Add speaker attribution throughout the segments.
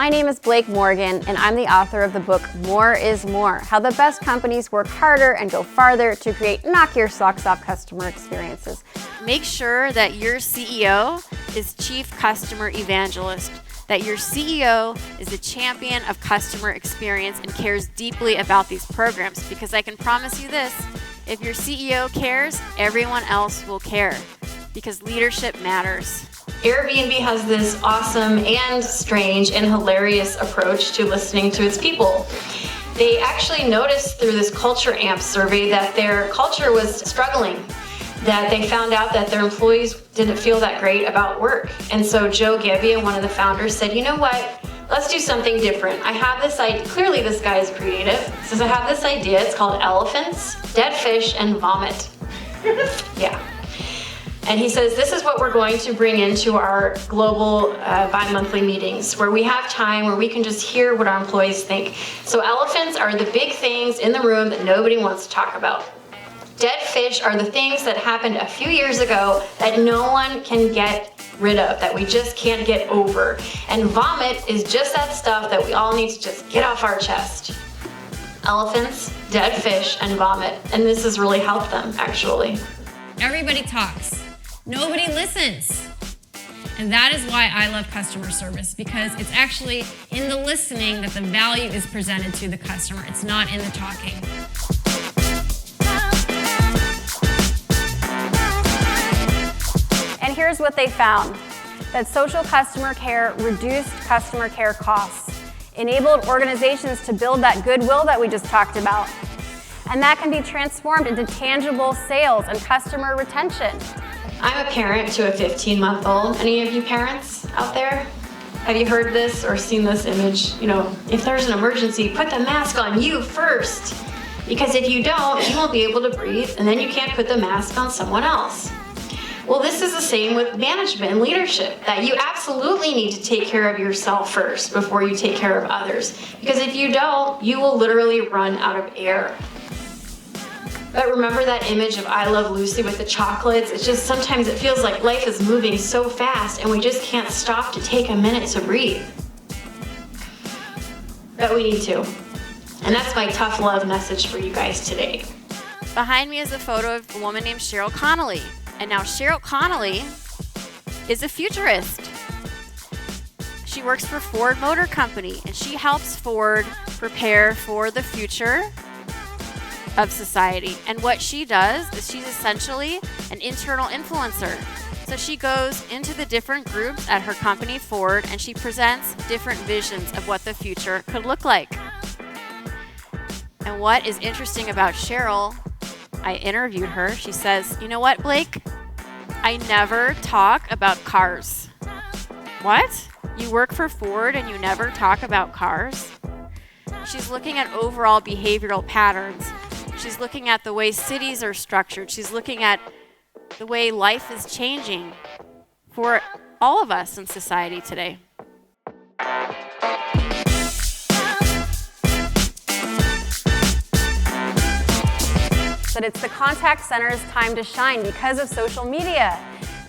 Speaker 1: My name is Blake Morgan, and I'm the author of the book More is More: How the Best Companies Work Harder and Go Farther to Create Knock Your Socks Off Customer Experiences.
Speaker 2: Make sure that your CEO is Chief Customer Evangelist, that your CEO is a champion of customer experience and cares deeply about these programs, because I can promise you this: if your CEO cares, everyone else will care, because leadership matters.
Speaker 3: Airbnb has this awesome and strange and hilarious approach to listening to its people. They actually noticed through this Culture Amp survey that their culture was struggling, that they found out that their employees didn't feel that great about work. And so Joe Gebbia, one of the founders, said, you know what? Let's do something different. I have this idea. Clearly this guy is creative. He says, I have this idea. It's called elephants, dead fish, and vomit. Yeah. And he says, this is what we're going to bring into our global bi-monthly meetings, where we have time where we can just hear what our employees think. So elephants are the big things in the room that nobody wants to talk about. Dead fish are the things that happened a few years ago that no one can get rid of, that we just can't get over. And vomit is just that stuff that we all need to just get off our chest. Elephants, dead fish, and vomit. And this has really helped them, actually.
Speaker 4: Everybody talks. Nobody listens. And that is why I love customer service, because it's actually in the listening that the value is presented to the customer. It's not in the talking.
Speaker 1: And here's what they found: that social customer care reduced customer care costs, enabled organizations to build that goodwill that we just talked about, and that can be transformed into tangible sales and customer retention.
Speaker 3: I'm a parent to a 15-month-old. Any of you parents out there? Have you heard this or seen this image? You know, if there's an emergency, put the mask on you first. Because if you don't, you won't be able to breathe, and then you can't put the mask on someone else. Well, this is the same with management and leadership, that you absolutely need to take care of yourself first before you take care of others. Because if you don't, you will literally run out of air. But remember that image of I Love Lucy with the chocolates? It's just sometimes it feels like life is moving so fast and we just can't stop to take a minute to breathe. But we need to. And that's my tough love message for you guys today.
Speaker 2: Behind me is a photo of a woman named Cheryl Connolly. And now Cheryl Connolly is a futurist. She works for Ford Motor Company, and she helps Ford prepare for the future of society. And what she does is she's essentially an internal influencer. So she goes into the different groups at her company, Ford, and she presents different visions of what the future could look like. And what is interesting about Cheryl, I interviewed her. She says, you know what, Blake? I never talk about cars. What? You work for Ford and you never talk about cars? She's looking at overall behavioral patterns. She's looking at the way cities are structured. She's looking at the way life is changing for all of us in society today.
Speaker 1: That it's the contact center's time to shine because of social media.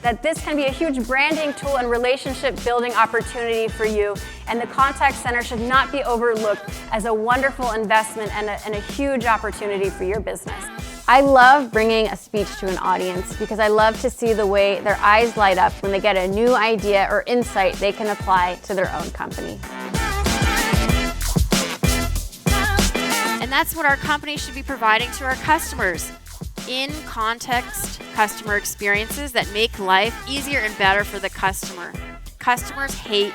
Speaker 1: That this can be a huge branding tool and relationship building opportunity for you, and the contact center should not be overlooked as a wonderful investment and a huge opportunity for your business. I love bringing a speech to an audience because I love to see the way their eyes light up when they get a new idea or insight they can apply to their own company.
Speaker 2: And that's what our company should be providing to our customers. In context customer experiences that make life easier and better for the customer. Customers hate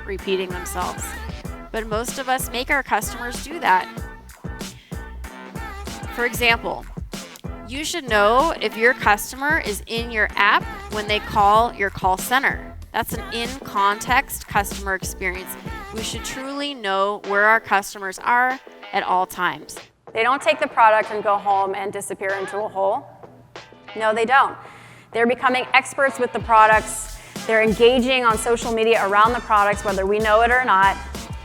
Speaker 2: repeating themselves, but most of us make our customers do that. For example, you should know if your customer is in your app when they call your call center. That's an in-context customer experience. We should truly know where our customers are at all times.
Speaker 1: They don't take the product and go home and disappear into a hole. No, they don't. They're becoming experts with the products. They're engaging on social media around the products, whether we know it or not.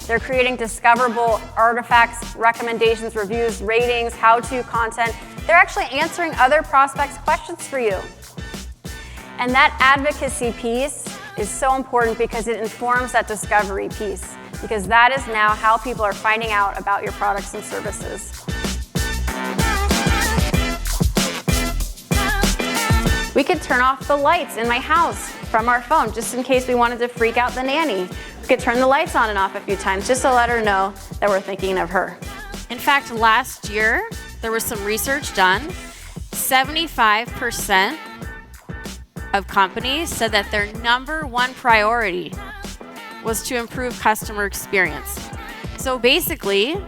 Speaker 1: They're creating discoverable artifacts, recommendations, reviews, ratings, how-to content. They're actually answering other prospects' questions for you. And that advocacy piece is so important because it informs that discovery piece, because that is now how people are finding out about your products and services. We could turn off the lights in my house from our phone just in case we wanted to freak out the nanny. We could turn the lights on and off a few times just to let her know that we're thinking of her.
Speaker 2: In fact, last year, there was some research done. 75% of companies said that their number one priority was to improve customer experience. So basically,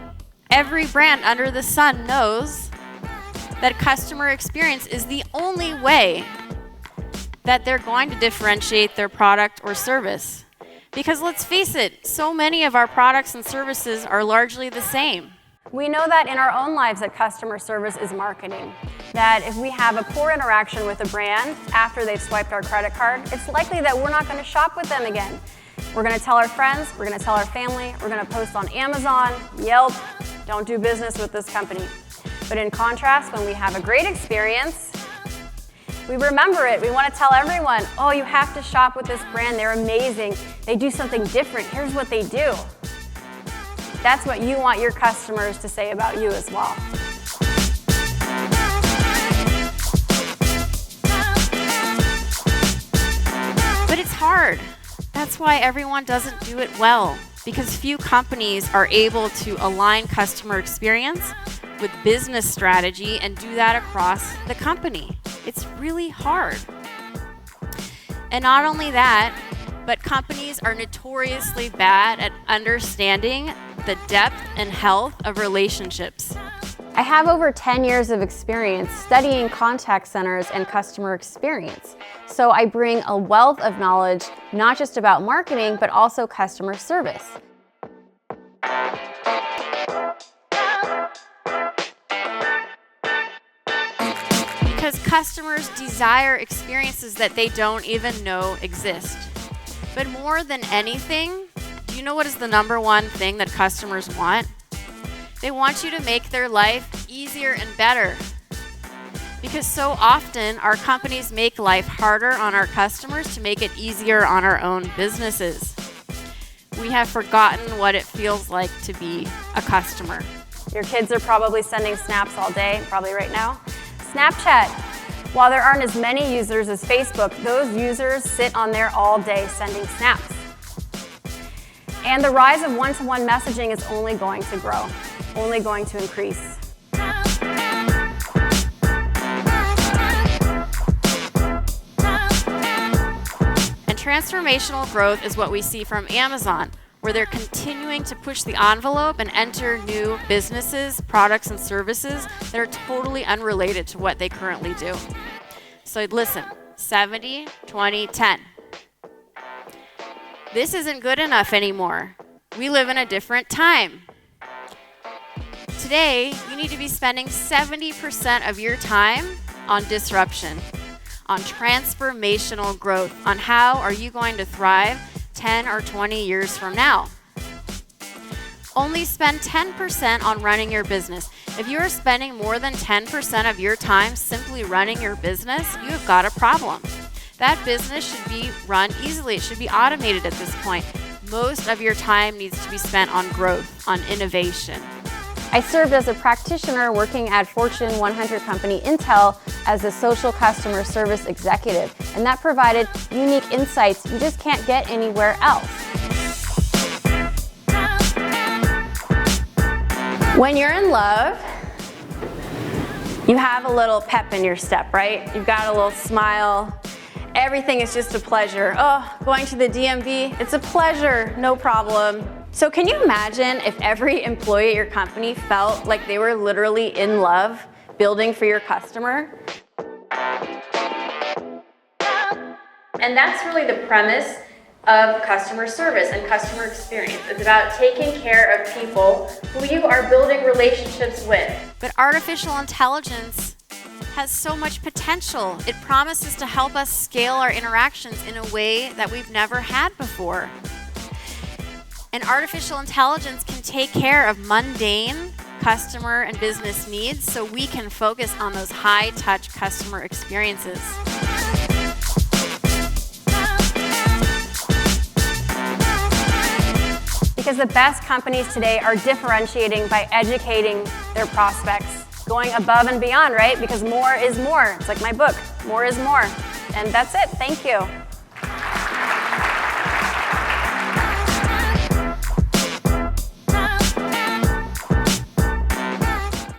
Speaker 2: every brand under the sun knows that customer experience is the only way that they're going to differentiate their product or service. Because let's face it, so many of our products and services are largely the same.
Speaker 1: We know that in our own lives that customer service is marketing. That if we have a poor interaction with a brand after they've swiped our credit card, it's likely that we're not going to shop with them again. We're going to tell our friends, we're going to tell our family, we're going to post on Amazon, Yelp, don't do business with this company. But in contrast, when we have a great experience, we remember it. We want to tell everyone, oh, you have to shop with this brand. They're amazing. They do something different. Here's what they do. That's what you want your customers to say about you as well.
Speaker 2: But it's hard. That's why everyone doesn't do it well, because few companies are able to align customer experience with business strategy and do that across the company. It's really hard. And not only that, but companies are notoriously bad at understanding the depth and health of relationships.
Speaker 1: I have over 10 years of experience studying contact centers and customer experience. So I bring a wealth of knowledge, not just about marketing, but also customer service.
Speaker 2: Because customers desire experiences that they don't even know exist. But more than anything, do you know what is the number one thing that customers want? They want you to make their life easier and better. Because so often our companies make life harder on our customers to make it easier on our own businesses. We have forgotten what it feels like to be a customer.
Speaker 1: Your kids are probably sending snaps all day, probably right now. Snapchat. While there aren't as many users as Facebook, those users sit on there all day sending snaps. And the rise of one-to-one messaging is only going to grow, only going to increase.
Speaker 2: And transformational growth is what we see from Amazon, where they're continuing to push the envelope and enter new businesses, products, and services that are totally unrelated to what they currently do. So listen, 70, 20, 10. This isn't good enough anymore. We live in a different time. Today, you need to be spending 70% of your time on disruption, on transformational growth, on how are you going to thrive 10 or 20 years from now. Only spend 10% on running your business. If you are spending more than 10% of your time simply running your business, you have got a problem. That business should be run easily. It should be automated at this point. Most of your time needs to be spent on growth, on innovation.
Speaker 1: I served as a practitioner working at Fortune 100 company Intel as a social customer service executive, and that provided unique insights you just can't get anywhere else. When you're in love, you have a little pep in your step, right? You've got a little smile. Everything is just a pleasure. Oh, going to the DMV, it's a pleasure, no problem. So can you imagine if every employee at your company felt like they were literally in love building for your customer? And that's really the premise of customer service and customer experience. It's about taking care of people who you are building relationships with.
Speaker 2: But artificial intelligence has so much potential. It promises to help us scale our interactions in a way that we've never had before. And artificial intelligence can take care of mundane customer and business needs so we can focus on those high-touch customer experiences.
Speaker 1: Because the best companies today are differentiating by educating their prospects, going above and beyond, right? Because more is more. It's like my book, more is more. And that's it. Thank you.